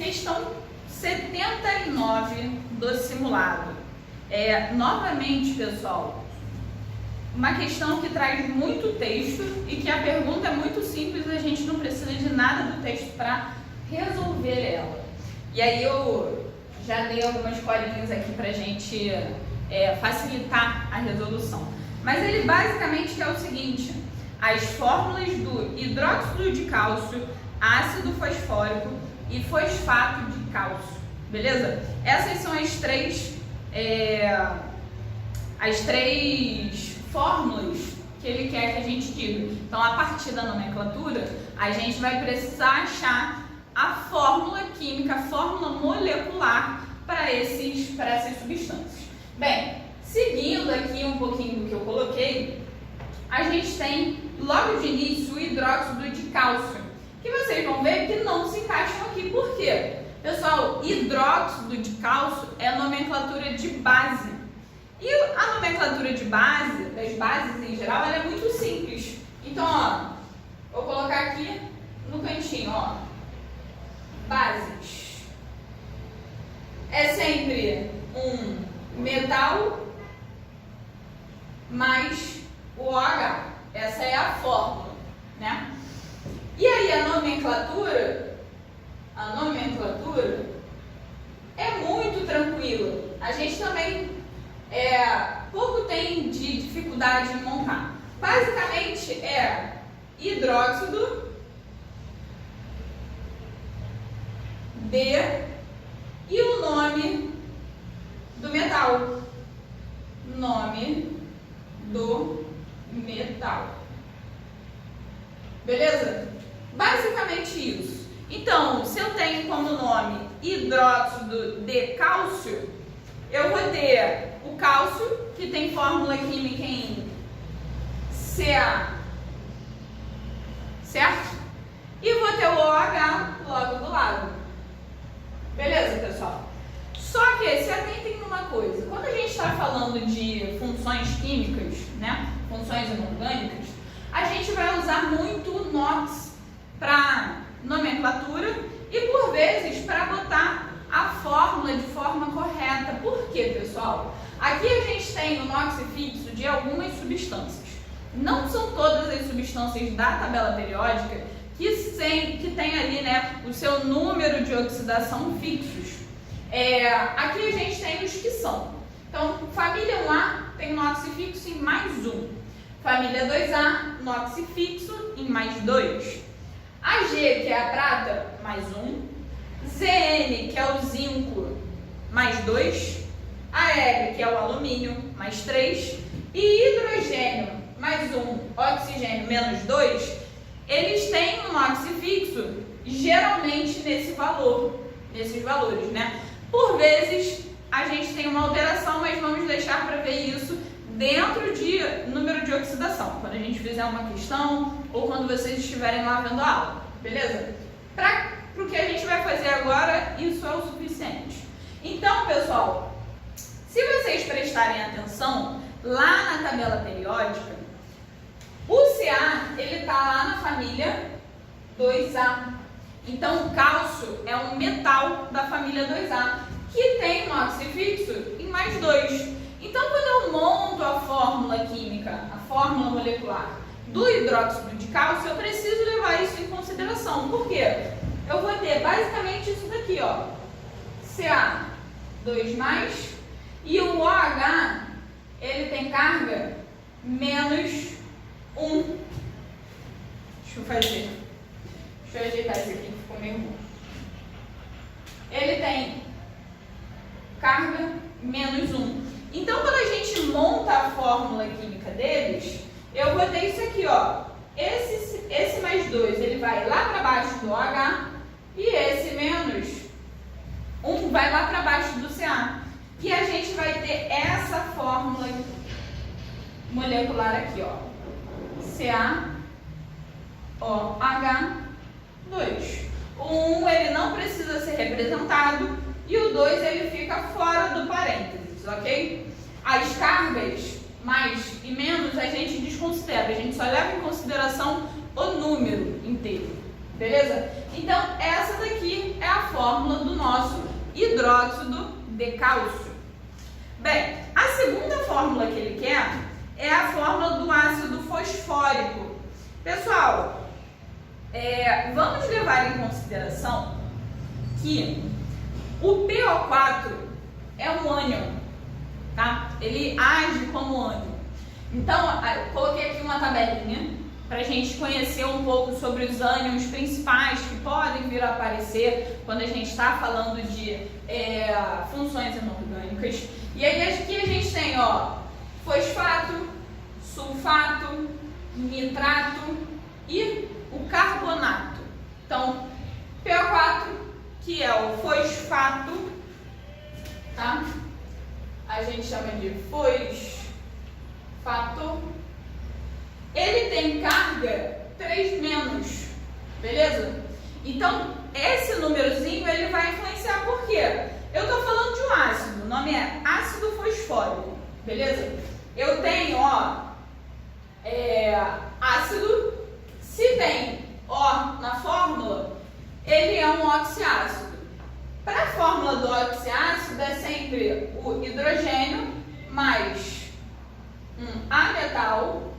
Questão 79 do simulado. Novamente, pessoal, uma questão que traz muito texto e que a pergunta é muito simples, a gente não precisa de nada do texto para resolver ela. E aí eu já dei algumas colinhas aqui para a gente facilitar a resolução. Mas ele basicamente é o seguinte: as fórmulas do hidróxido de cálcio, ácido fosfórico e fosfato de cálcio, beleza? Essas são as três fórmulas que ele quer que a gente diga. Então, a partir da nomenclatura, a gente vai precisar achar a fórmula química, a fórmula molecular para essas substâncias. Bem, seguindo aqui um pouquinho do que eu coloquei, a gente tem logo de início o hidróxido de cálcio, que vocês vão ver que não se encaixam aqui. Por quê? Pessoal, hidróxido de cálcio é a nomenclatura de base. E a nomenclatura de base, das bases em geral, ela é muito simples. Então, ó, vou colocar aqui no cantinho, ó, bases. É sempre um metal mais o OH. Essa é a fórmula, né? E aí a nomenclatura é muito tranquila. A gente também pouco tem de dificuldade em montar. Basicamente é hidróxido de e o nome do metal. Nome do metal. Beleza? Basicamente isso. Então, se eu tenho como nome hidróxido de cálcio, eu vou ter o cálcio, que tem fórmula química em Ca, certo? E vou ter o OH logo do lado. Beleza, pessoal? Só que se atentem numa coisa: quando a gente está falando de funções químicas, né, funções inorgânicas, a gente vai usar muito o NOx para nomenclatura e por vezes para botar a fórmula de forma correta. Por quê, pessoal? Aqui a gente tem o NOx fixo de algumas substâncias. Não são todas as substâncias da tabela periódica que tem ali, né, o seu número de oxidação fixos. Aqui a gente tem os que são. Então, família 1A tem NOx fixo em +1. Família 2A, NOx fixo em +2. A G, que é a prata, +1. Zn, que é o zinco, +2. Ag, que é o alumínio, +3. E hidrogênio, +1, oxigênio, -2, eles têm um NOx fixo geralmente nesses valores, né? Por vezes a gente tem uma alteração, mas vamos deixar para ver isso dentro de número de oxidação, quando a gente fizer uma questão ou quando vocês estiverem lá vendo a aula, beleza? Para o que a gente vai fazer agora, isso é o suficiente. Então, pessoal, se vocês prestarem atenção, lá na tabela periódica, o Ca, ele está lá na família 2A. Então, o cálcio é um metal da família 2A, que tem NOx fixo em +2. Então, quando eu monto a fórmula química, a fórmula molecular do hidróxido de cálcio, eu preciso levar isso em consideração. Por quê? Eu vou ter basicamente isso daqui, ó, Ca2+, e o OH, ele tem carga -1. Deixa eu ajeitar isso aqui, que ficou meio ruim. Ele tem carga -1. Então, quando a gente monta a fórmula química deles, eu vou ter isso aqui, ó. Esse +2, ele vai lá para baixo do OH e esse -1 vai lá para baixo do Ca. E a gente vai ter essa fórmula molecular aqui, ó. CaOH2. O 1 ele não precisa ser representado e o 2 ele fica fora do parênteses, ok? As cargas mais e menos a gente desconsidera, a gente só leva em consideração o número inteiro, beleza? Então essa daqui é a fórmula hidróxido de cálcio. Bem, a segunda fórmula que ele quer é a fórmula do ácido fosfórico. Pessoal, vamos levar em consideração que o PO4 é um ânion, tá? Ele age como ânion. Então, eu coloquei aqui uma tabelinha para a gente conhecer um pouco sobre os ânions principais que podem vir a aparecer quando a gente está falando de funções inorgânicas. E aí aqui a gente tem, fosfato, sulfato, nitrato e o carbonato. Então, PO4, que é o fosfato, tá? A gente chama de fosfato. Ele tem carga 3-, beleza? Então, esse númerozinho ele vai influenciar por quê? Eu estou falando de um ácido, o nome é ácido fosfórico, beleza? Eu tenho, ácido, se tem O na fórmula, ele é um oxiácido. Para a fórmula do oxiácido é sempre o hidrogênio mais um A-metal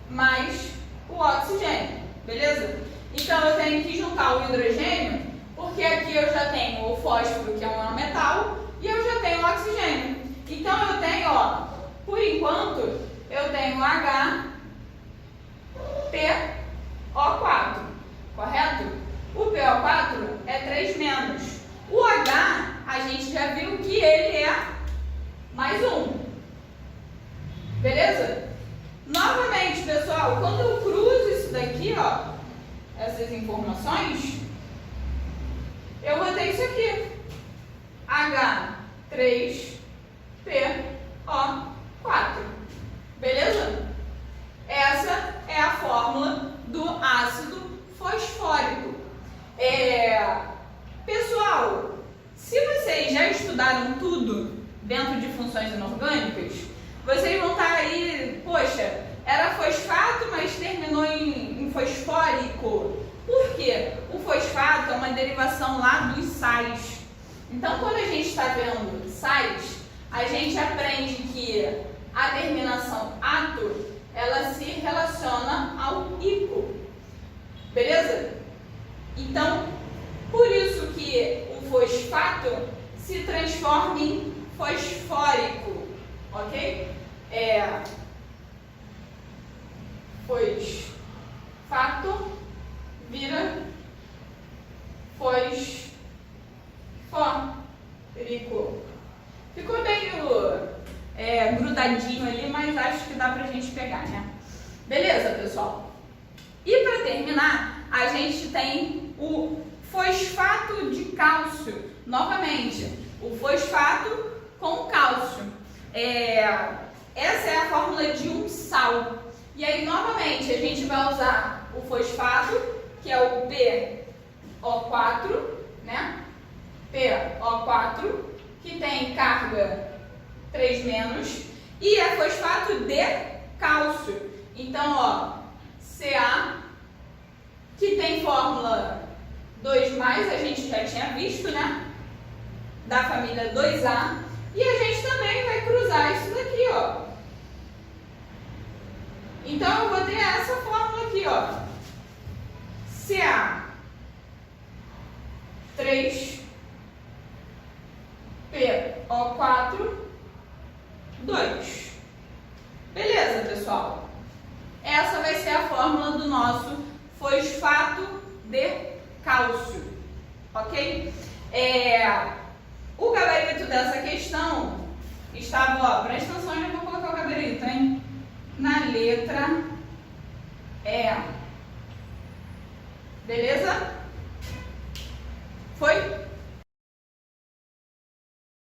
mais o oxigênio, beleza? Então eu tenho que juntar o hidrogênio, porque aqui eu já tenho o fósforo, que é um metal, e eu já tenho o oxigênio. Então eu tenho, por enquanto, eu tenho HPO4, correto? O PO4 é 3-. O H, a gente já viu que ele é mais um, beleza? Novamente, pessoal, quando eu cruzo isso daqui, essas informações, eu vou ter isso aqui, H3PO4, beleza? Essa é a fórmula do ácido fosfórico. Pessoal, se vocês já estudaram tudo dentro de funções inorgânicas, vocês vão estar aí, poxa, era fosfato, mas terminou em fosfórico. Por quê? O fosfato é uma derivação lá dos sais. Então, quando a gente está vendo sais, a gente aprende que a terminação ato, ela se relaciona ao ico. Beleza? Então, por isso que o fosfato se transforma em fosfórico, ok? Fosfato vira fosfórico. Ficou meio grudadinho ali, mas acho que dá pra gente pegar, né? Beleza, pessoal? E para terminar, a gente tem o fosfato de cálcio. Novamente, o fosfato com cálcio. Essa é a fórmula de um sal. E aí, novamente, a gente vai usar o fosfato, que é o PO4, né? PO4, que tem carga 3-, e é fosfato de cálcio. Então, Ca, que tem fórmula 2+, a gente já tinha visto, né? Da família 2A. E a gente também vai cruzar isso daqui, Então, eu vou ter essa fórmula aqui, Ca3PO4, 2. Beleza, pessoal? Essa vai ser a fórmula do nosso fosfato de cálcio, ok? O gabarito dessa questão estava, presta atenção, eu vou colocar o gabarito, hein? Na letra E. Beleza? Foi?